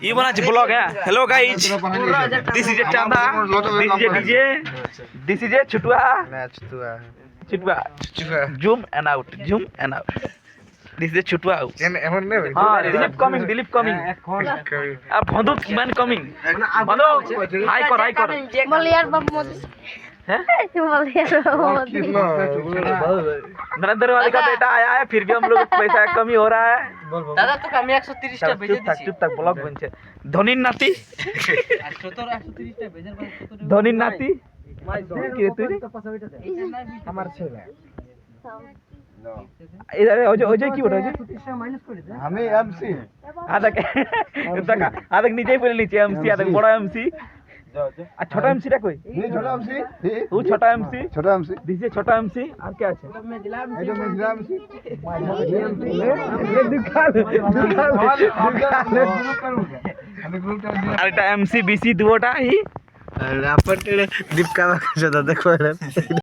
ये बना ब्लॉग है। Hello guys, this is Chanda, this is Chhutua Chhutua zoom and out this is Chhutua out. हां, Dilip coming अब बंदूक मैन कमिंग बंदूक हाई कर मलियार बाप मोदी हैं। मलियार मोदी नरेंद्र वाली का बेटा आया है, फिर भी हम लोग पैसा कमी हो रहा है। दादा तो कमी 130 টা भेजे দিছি। चुप तक ब्लॉग बनছে। धोनी नाती 130 টা भेजर पर धोनी नाती কি রে তুই আমার ছেলে इधर ओजय की बोल रहा है माइनस করে দে। আমি এমসি आधा आधा नीचे बोले नीचे एमसी आधा बड़ा एमसी আর ছোট এমসি টা কই এই ছোট এমসি ও ছোট এমসি ছোট এমসি দিছে ছোট এমসি আর কে আছে मैं दिलाम এটা মেজরা এমসি আমি গ্রুপটা আর এটা এমসি বিসি দুটোটা ই রাপার দীপকা দেখো